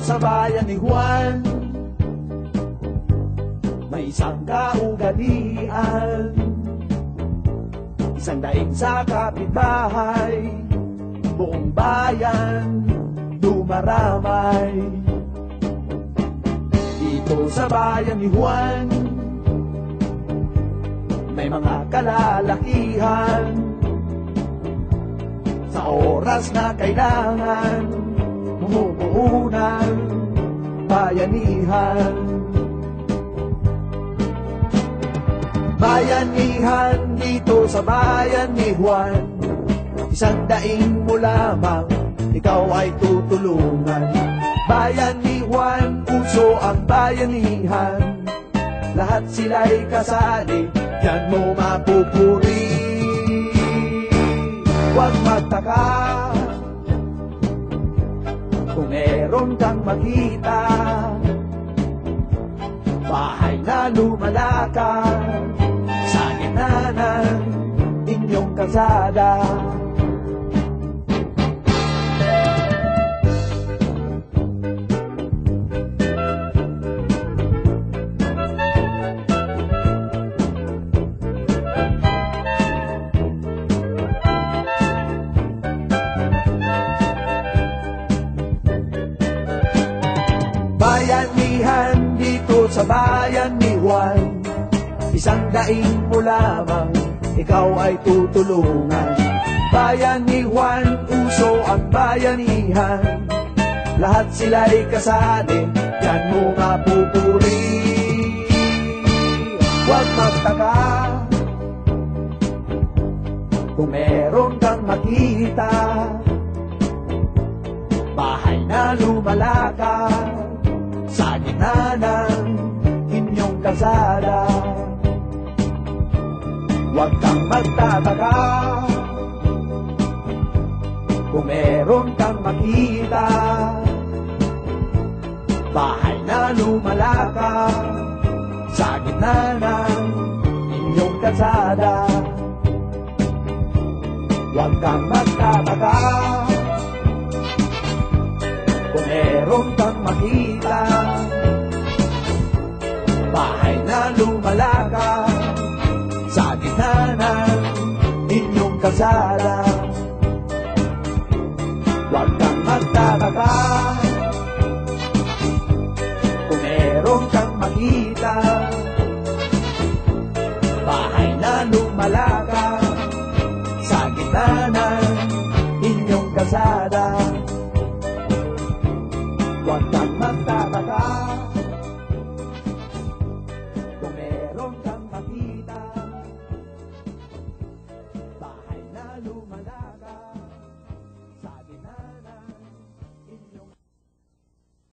sa bayan ni Juan, may isang kaugalian, isang daing sa kapitbahay, buong bayan dumaramay. Dito sa bayan ni Juan, may mga kalalakihan, sa oras na kailangan, bumubuo ng bayanihan. Bayanihan dito sa bayan ni Juan, isang daing mo lamang, ikaw ay tutulungan. Bayan ni Juan, uso ang bayanihan, lahat sila'y kasali, diyan mo mapupuri. Huwag magtaka kung meron kang makita, bahay na lumalakad sa gitna ng inyong kalsada. Bayanihan dito sa bayan ni Juan, isang daing mo lamang, ikaw ay tutulungan. Bayan ni Juan, uso ang bayanihan, lahat sila'y kasali, diyan mo mapupuri. Huwag magtaka kung meron kang makita, bahay na lumalakad sa gitna ng inyong kalsada. Huwag kang magtataka kung meron kang makita, bahay na lumalakad sa gitna ng inyong kalsada. Huwag kang magtataka kung meron kang makita, bahay na lumalakad sa gitna ng inyong kalsada. Huwag kang magtataka kung meron kang makita, bahay na lumalakad sa gitna ng inyong kalsada. Huwag kang